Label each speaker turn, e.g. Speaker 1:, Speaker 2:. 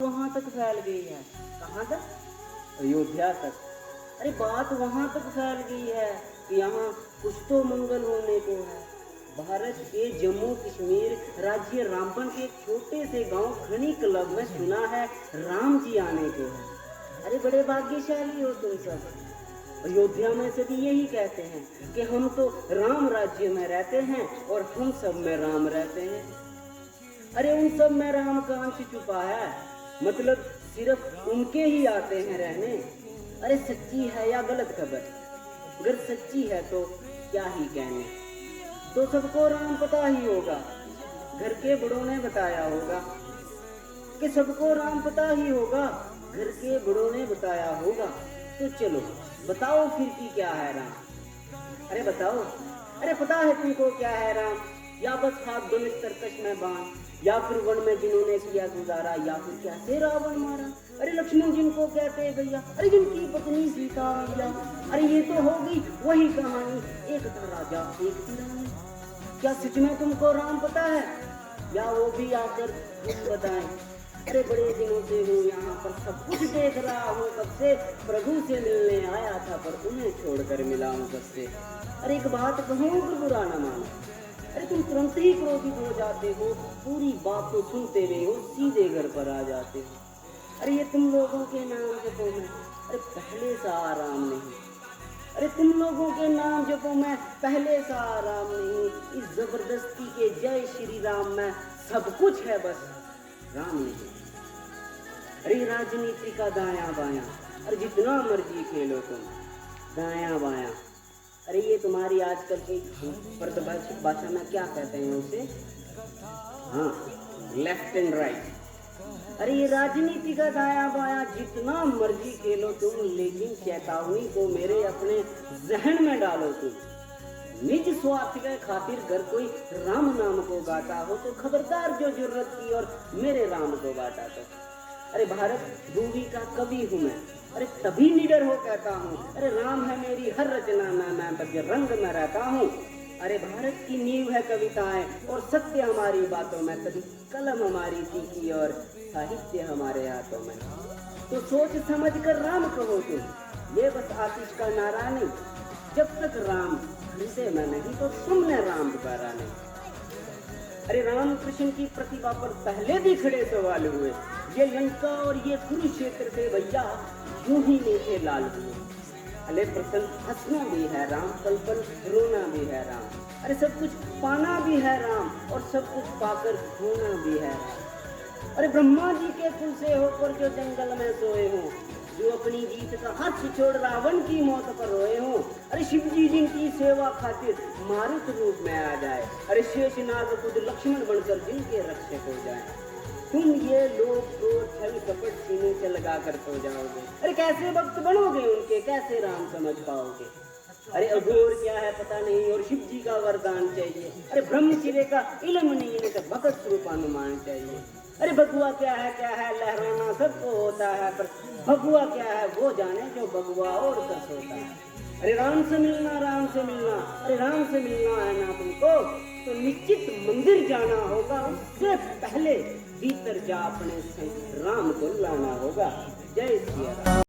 Speaker 1: वहां तक फैल गई है। कहाँ तक? अयोध्या तक। अरे बात वहां तक फैल गई है कि यहाँ कुछ तो मंगल होने को है। भारत के जम्मू कश्मीर राज्य रामबन के एक छोटे से गांव खनी क्लब में सुना है राम जी आने को है। अरे बड़े भाग्यशाली हो तुम सब। अयोध्या में सभी यही कहते हैं कि हम तो राम राज्य में रहते हैं और हम सब में राम रहते हैं। अरे उन सब में राम का अंश छुपा है, मतलब सिर्फ उनके ही आते हैं रहने। अरे सच्ची है या गलत खबर? अगर सच्ची है तो क्या ही कहने। तो सबको राम पता ही होगा, घर के बड़ों ने बताया होगा कि सबको राम पता ही होगा, घर के बड़ों ने बताया होगा। तो चलो बताओ फिर कि क्या है राम? अरे बताओ। अरे पता है तुमको क्या है राम? या बस हाथ धनुष तरकश में बाण, या फिर वन में जिन्होंने किया गुजारा, या फिर कैसे रावण मारा। अरे लक्ष्मण जिनको कहते हैं भैया, अरे जिनकी पत्नी सीता मैया। अरे ये तो होगी वही कहानी, एक था राजा एक थी रानी। क्या सच में तुमको राम पता है, या वो भी आकर कुछ बताएं? अरे बड़े दिनों से हूँ यहाँ पर, सब कुछ देख रहा हूँ कब से। प्रभु से मिलने आया था पर उन्हें छोड़कर मिला हूँ कब से। अरे एक बात कहूँ पर बुरा न मानो। अरे तुम तुरंत ही क्रोधित हो जाते हो, पूरी बात तो सुनते हुए हो सीधे घर पर आ जाते हो। अरे ये तुम लोगों के नाम जपो में अरे पहले सा आराम नहीं। अरे तुम लोगों के नाम जपो में पहले सा आराम नहीं। इस जबरदस्ती के जय श्री राम में सब कुछ है बस राम नहीं। अरे राजनीति का दाया बाया, अरे जितना मर्जी खेलो तुम दाया बाया। अरे ये तुम्हारी आजकल की भाषा में क्या कहते हैं उसे? हाँ, लेफ्ट एंड राइट। अरे ये राजनीति का दाया बाया जितना मर्जी खेलो तुम, लेकिन चेतावनी को मेरे अपने जहन में डालो तुम। निज स्वार्थ के खातिर अगर कोई राम नाम को गाता हो तो खबरदार जो जरूरत की और मेरे राम को गाता तो। अरे भारत भूमि का कवि हूँ मैं, अरे तभी निडर हो कहता हूँ। अरे राम है मेरी हर रचना में, मैं बजरंग में रहता हूँ। अरे भारत की नींव है कविताएं और सत्य हमारी बातों में, तभी कलम हमारी तीखी और साहित्य हमारे हाथों में। तो सोच समझ कर राम कहो तुम, ये बस आतिश का नारा नहीं। जब तक राम हृदय में नहीं तो तुमने राम पुकारा नहीं। अरे राम कृष्ण की प्रतिभा पर पहले भी खड़े सवाल हुए। ये लंका और ये कुरुक्षेत्र थे भैया, यूं ही नहीं थे लाल हुए। अरे प्रसन्न हंसना भी है राम, पल पल रोना भी है राम। अरे सब कुछ पाना भी है राम और सब कुछ पाकर खोना भी है राम। अरे ब्रह्मा जी के कुल से होकर जो जंगल में सोए हों, जो अपनी जीत का हाथ छोड़ रावण की मौत पर रोए हों। अरे शिव जी जिनकी सेवा खातिर मारुत रूप में आ जाए। अरे शेषनाग खुद लक्ष्मण बनकर जिनके रक्षक हो जाए। तुम ये लोग तो छल कपट सीने से लगा कर सो जाओगे। अरे कैसे भक्त बनोगे उनके, कैसे राम समझ पाओगे? अरे अघोर क्या है पता नहीं और शिव जी का वरदान चाहिए। अरे ब्रह्मचर्य का इल्म नहीं, इन्हें तो भगत स्वरूप अनुमान चाहिए। अरे भगुआ क्या है लहराना सबको होता है, पर भगुआ क्या है वो जाने जो भगुआ और कस होता है। अरे राम से मिलना राम से मिलना, अरे राम से मिलना है ना तुमको तो निश्चित मंदिर जाना होगा। उससे पहले भीतर जा अपने संग राम को लाना होगा। जय श्री राम।